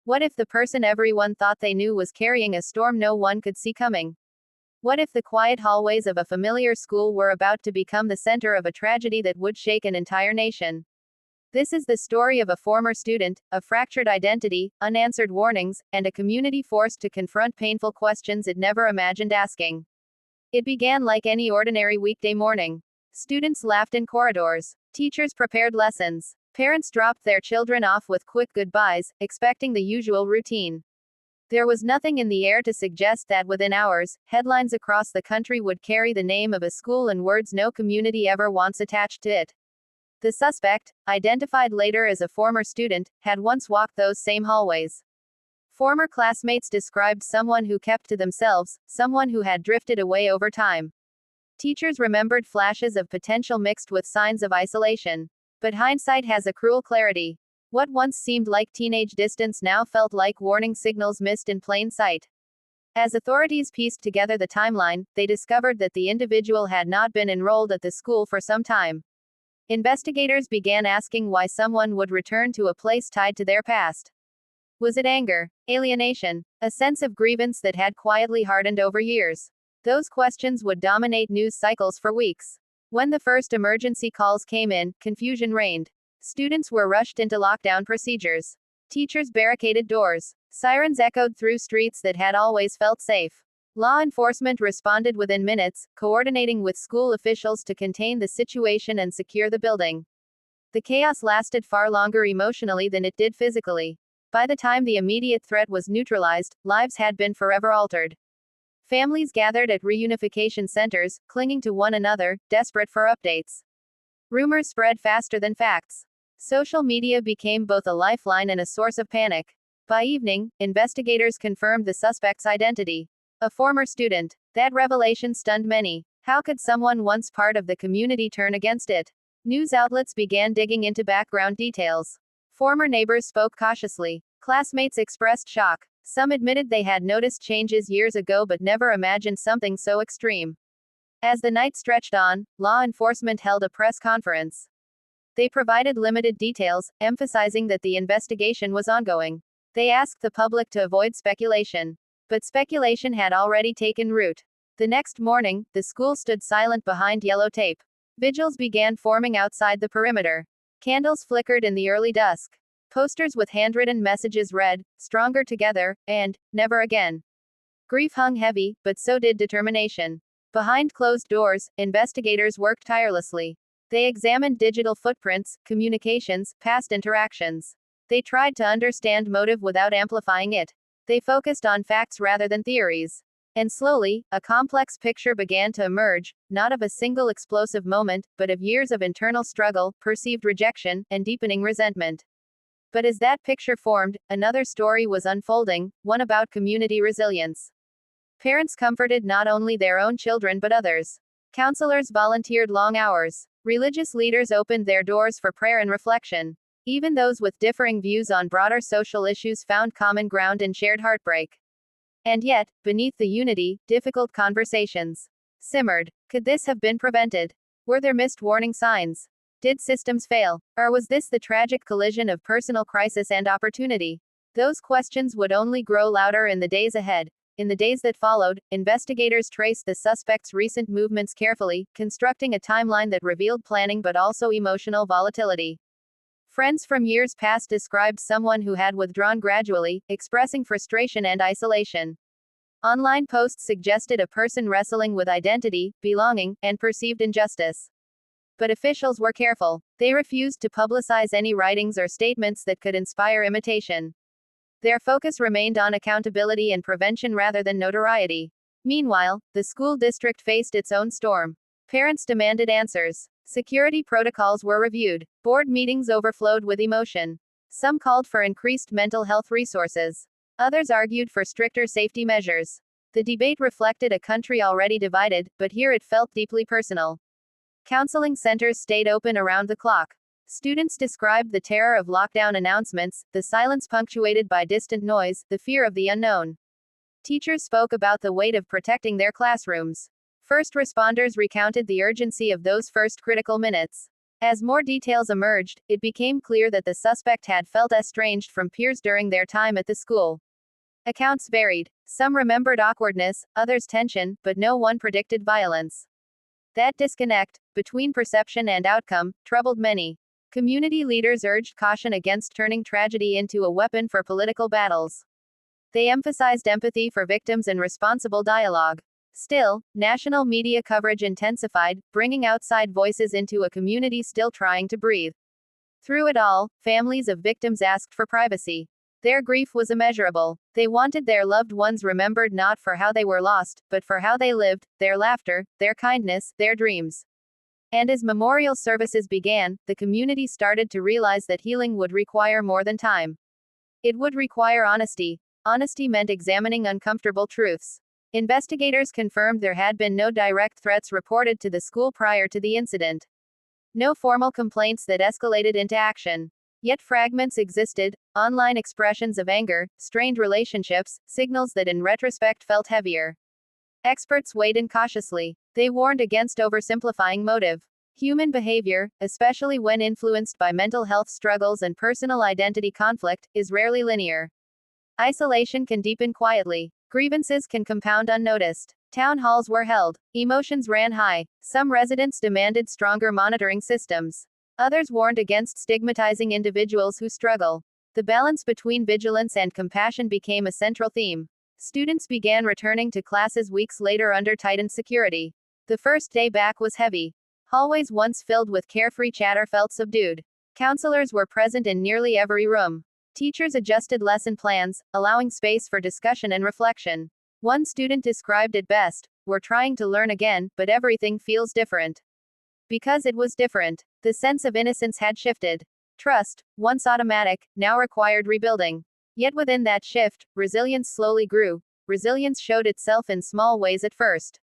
What if the person everyone thought they knew was carrying a storm no one could see coming? What if the quiet hallways of a familiar school were about to become the center of a tragedy that would shake an entire nation? This is the story of a former student, a fractured identity, unanswered warnings, and a community forced to confront painful questions it never imagined asking. It began like any ordinary weekday morning. Students laughed in corridors. Teachers prepared lessons. Parents dropped their children off with quick goodbyes, expecting the usual routine. There was nothing in the air to suggest that within hours, headlines across the country would carry the name of a school and words no community ever wants attached to it. The suspect, identified later as a former student, had once walked those same hallways. Former classmates described someone who kept to themselves, someone who had drifted away over time. Teachers remembered flashes of potential mixed with signs of isolation. But hindsight has a cruel clarity. What once seemed like teenage distance now felt like warning signals missed in plain sight. As authorities pieced together the timeline, they discovered that the individual had not been enrolled at the school for some time. Investigators began asking why someone would return to a place tied to their past. Was it anger, alienation, a sense of grievance that had quietly hardened over years? Those questions would dominate news cycles for weeks. When the first emergency calls came in, confusion reigned. Students were rushed into lockdown procedures. Teachers barricaded doors. Sirens echoed through streets that had always felt safe. Law enforcement responded within minutes, coordinating with school officials to contain the situation and secure the building. The chaos lasted far longer emotionally than it did physically. By the time the immediate threat was neutralized, lives had been forever altered. Families gathered at reunification centers, clinging to one another, desperate for updates. Rumors spread faster than facts. Social media became both a lifeline and a source of panic. By evening, investigators confirmed the suspect's identity. A former student. That revelation stunned many. How could someone once part of the community turn against it? News outlets began digging into background details. Former neighbors spoke cautiously. Classmates expressed shock. Some admitted they had noticed changes years ago but never imagined something so extreme. As the night stretched on, law enforcement held a press conference. They provided limited details, emphasizing that the investigation was ongoing. They asked the public to avoid speculation. But speculation had already taken root. The next morning, the school stood silent behind yellow tape. Vigils began forming outside the perimeter. Candles flickered in the early dusk. Posters with handwritten messages read, "Stronger together," and "Never again." Grief hung heavy, but so did determination. Behind closed doors, investigators worked tirelessly. They examined digital footprints, communications, past interactions. They tried to understand motive without amplifying it. They focused on facts rather than theories. And slowly, a complex picture began to emerge, not of a single explosive moment, but of years of internal struggle, perceived rejection, and deepening resentment. But as that picture formed, another story was unfolding, one about community resilience. Parents comforted not only their own children but others. Counselors volunteered long hours. Religious leaders opened their doors for prayer and reflection. Even those with differing views on broader social issues found common ground and shared heartbreak. And yet, beneath the unity, difficult conversations simmered. Could this have been prevented? Were there missed warning signs? Did systems fail? Or was this the tragic collision of personal crisis and opportunity? Those questions would only grow louder in the days ahead. In the days that followed, investigators traced the suspect's recent movements carefully, constructing a timeline that revealed planning but also emotional volatility. Friends from years past described someone who had withdrawn gradually, expressing frustration and isolation. Online posts suggested a person wrestling with identity, belonging, and perceived injustice. But officials were careful. They refused to publicize any writings or statements that could inspire imitation. Their focus remained on accountability and prevention rather than notoriety. Meanwhile, the school district faced its own storm. Parents demanded answers. Security protocols were reviewed. Board meetings overflowed with emotion. Some called for increased mental health resources. Others argued for stricter safety measures. The debate reflected a country already divided, but here it felt deeply personal. Counseling centers stayed open around the clock. Students described the terror of lockdown announcements, the silence punctuated by distant noise, the fear of the unknown. Teachers spoke about the weight of protecting their classrooms. First responders recounted the urgency of those first critical minutes. As more details emerged, it became clear that the suspect had felt estranged from peers during their time at the school. Accounts varied. Some remembered awkwardness, others tension, but no one predicted violence. That disconnect, between perception and outcome, troubled many. Community leaders urged caution against turning tragedy into a weapon for political battles. They emphasized empathy for victims and responsible dialogue. Still, national media coverage intensified, bringing outside voices into a community still trying to breathe. Through it all, families of victims asked for privacy. Their grief was immeasurable. They wanted their loved ones remembered not for how they were lost, but for how they lived, their laughter, their kindness, their dreams. And as memorial services began, the community started to realize that healing would require more than time. It would require honesty. Honesty meant examining uncomfortable truths. Investigators confirmed there had been no direct threats reported to the school prior to the incident. No formal complaints that escalated into action. Yet fragments existed, online expressions of anger, strained relationships, signals that in retrospect felt heavier. Experts weighed in cautiously. They warned against oversimplifying motive. Human behavior, especially when influenced by mental health struggles and personal identity conflict, is rarely linear. Isolation can deepen quietly. Grievances can compound unnoticed. Town halls were held. Emotions ran high. Some residents demanded stronger monitoring systems. Others warned against stigmatizing individuals who struggle. The balance between vigilance and compassion became a central theme. Students began returning to classes weeks later under tightened security. The first day back was heavy. Hallways once filled with carefree chatter felt subdued. Counselors were present in nearly every room. Teachers adjusted lesson plans, allowing space for discussion and reflection. One student described it best: "We're trying to learn again, but everything feels different." Because it was different, the sense of innocence had shifted. Trust, once automatic, now required rebuilding. Yet within that shift, resilience slowly grew. Resilience showed itself in small ways at first.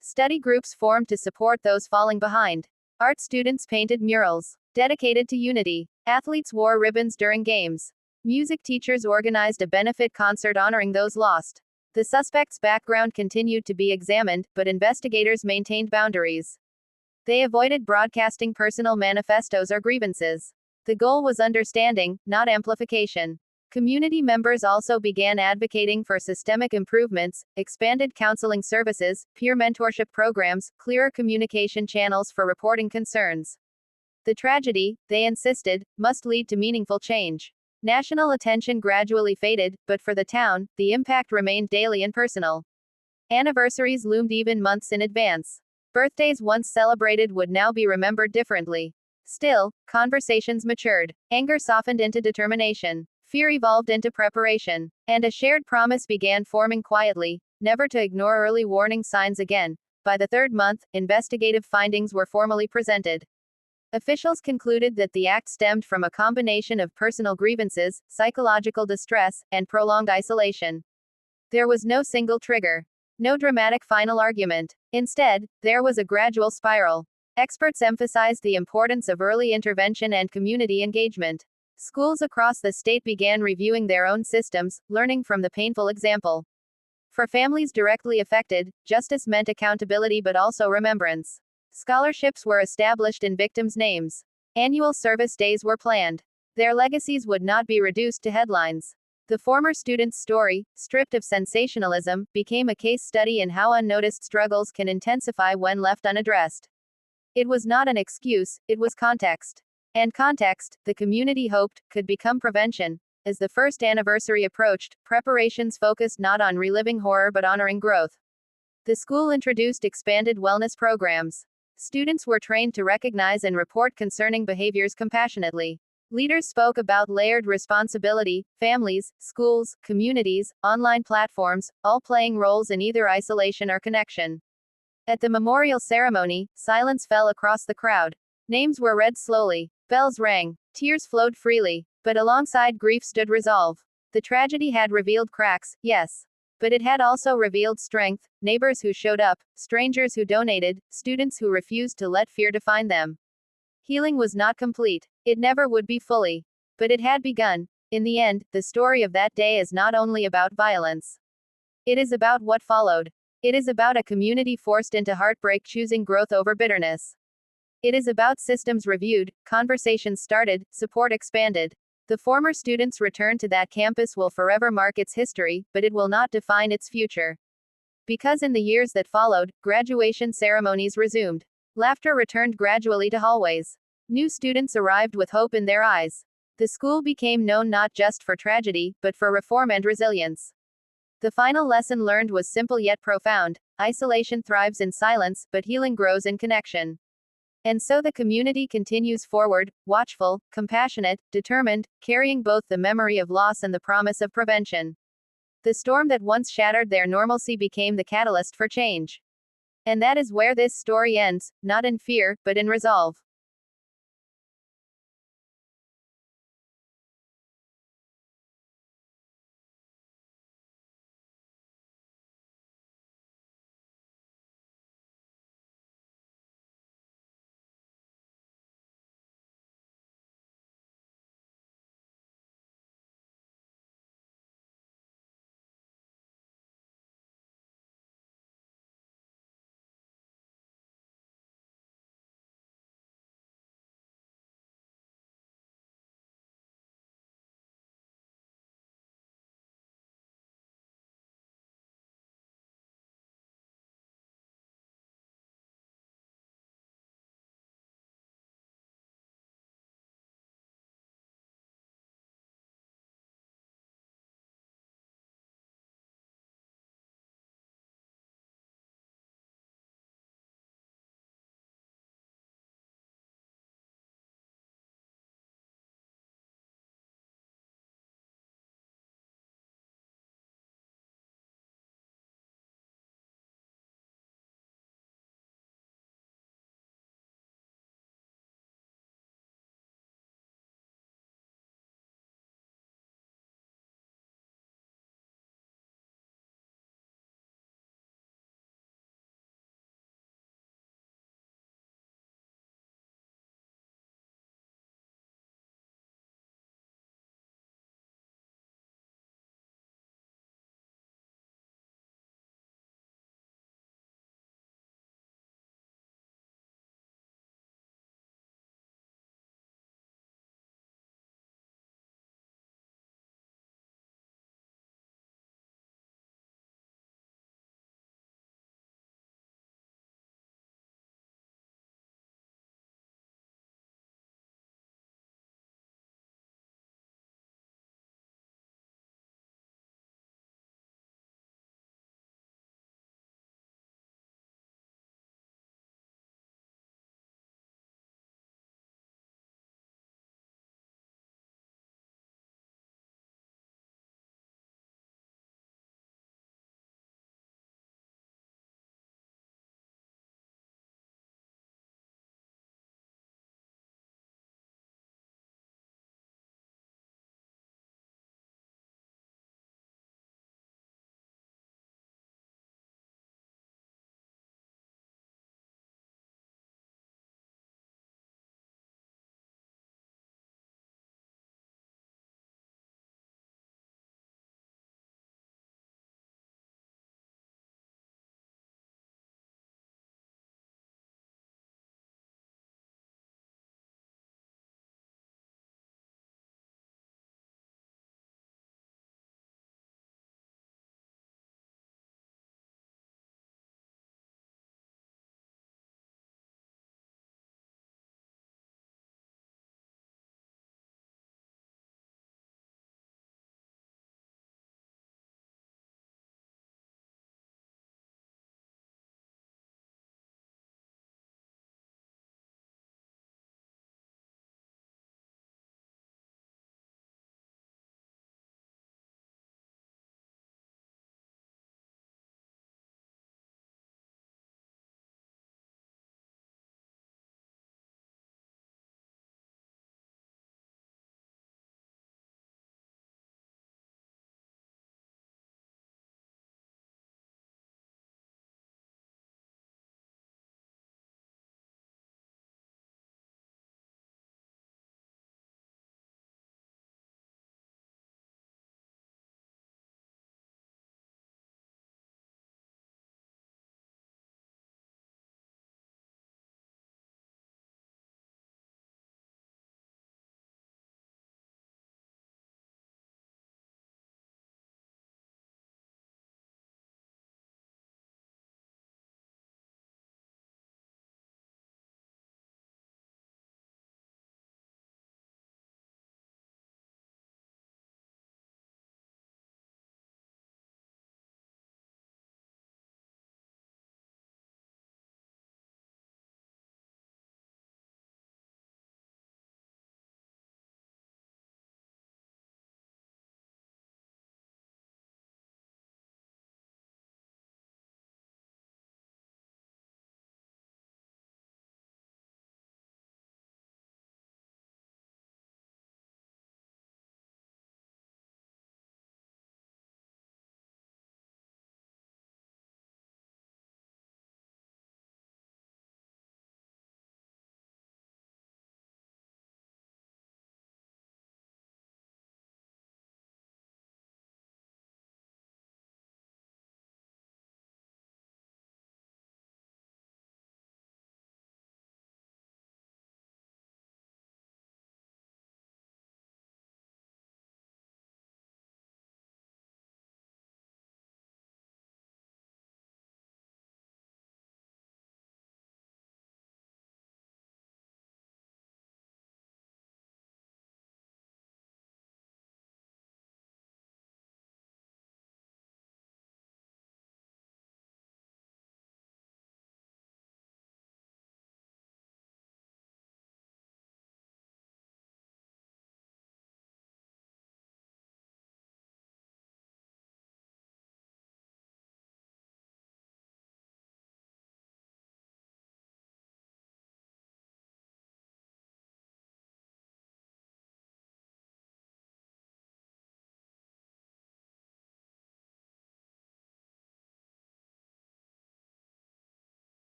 Study groups formed to support those falling behind. Art students painted murals dedicated to unity. Athletes wore ribbons during games. Music teachers organized a benefit concert honoring those lost. The suspect's background continued to be examined, but investigators maintained boundaries. They avoided broadcasting personal manifestos or grievances. The goal was understanding, not amplification. Community members also began advocating for systemic improvements, expanded counseling services, peer mentorship programs, clearer communication channels for reporting concerns. The tragedy, they insisted, must lead to meaningful change. National attention gradually faded, but for the town, the impact remained daily and personal. Anniversaries loomed even months in advance. Birthdays once celebrated would now be remembered differently. Still, conversations matured. Anger softened into determination. Fear evolved into preparation. And a shared promise began forming quietly: never to ignore early warning signs again. By the third month, investigative findings were formally presented. Officials concluded that the act stemmed from a combination of personal grievances, psychological distress, and prolonged isolation. There was no single trigger. No dramatic final argument. Instead, there was a gradual spiral. Experts emphasized the importance of early intervention and community engagement. Schools across the state began reviewing their own systems, learning from the painful example. For families directly affected, justice meant accountability but also remembrance. Scholarships were established in victims' names. Annual service days were planned. Their legacies would not be reduced to headlines. The former student's story, stripped of sensationalism, became a case study in how unnoticed struggles can intensify when left unaddressed. It was not an excuse, it was context. And context, the community hoped, could become prevention. As the first anniversary approached, preparations focused not on reliving horror but honoring growth. The school introduced expanded wellness programs. Students were trained to recognize and report concerning behaviors compassionately. Leaders spoke about layered responsibility: families, schools, communities, online platforms, all playing roles in either isolation or connection. At the memorial ceremony, silence fell across the crowd. Names were read slowly. Bells rang. Tears flowed freely. But alongside grief stood resolve. The tragedy had revealed cracks, yes. But it had also revealed strength: neighbors who showed up, strangers who donated, students who refused to let fear define them. Healing was not complete. It never would be fully. But it had begun. In the end, the story of that day is not only about violence. It is about what followed. It is about a community forced into heartbreak choosing growth over bitterness. It is about systems reviewed, conversations started, support expanded. The former students' return to that campus will forever mark its history, but it will not define its future. Because in the years that followed, graduation ceremonies resumed. Laughter returned gradually to hallways. New students arrived with hope in their eyes. The school became known not just for tragedy, but for reform and resilience. The final lesson learned was simple yet profound: isolation thrives in silence, but healing grows in connection. And so the community continues forward, watchful, compassionate, determined, carrying both the memory of loss and the promise of prevention. The storm that once shattered their normalcy became the catalyst for change. And that is where this story ends, not in fear, but in resolve.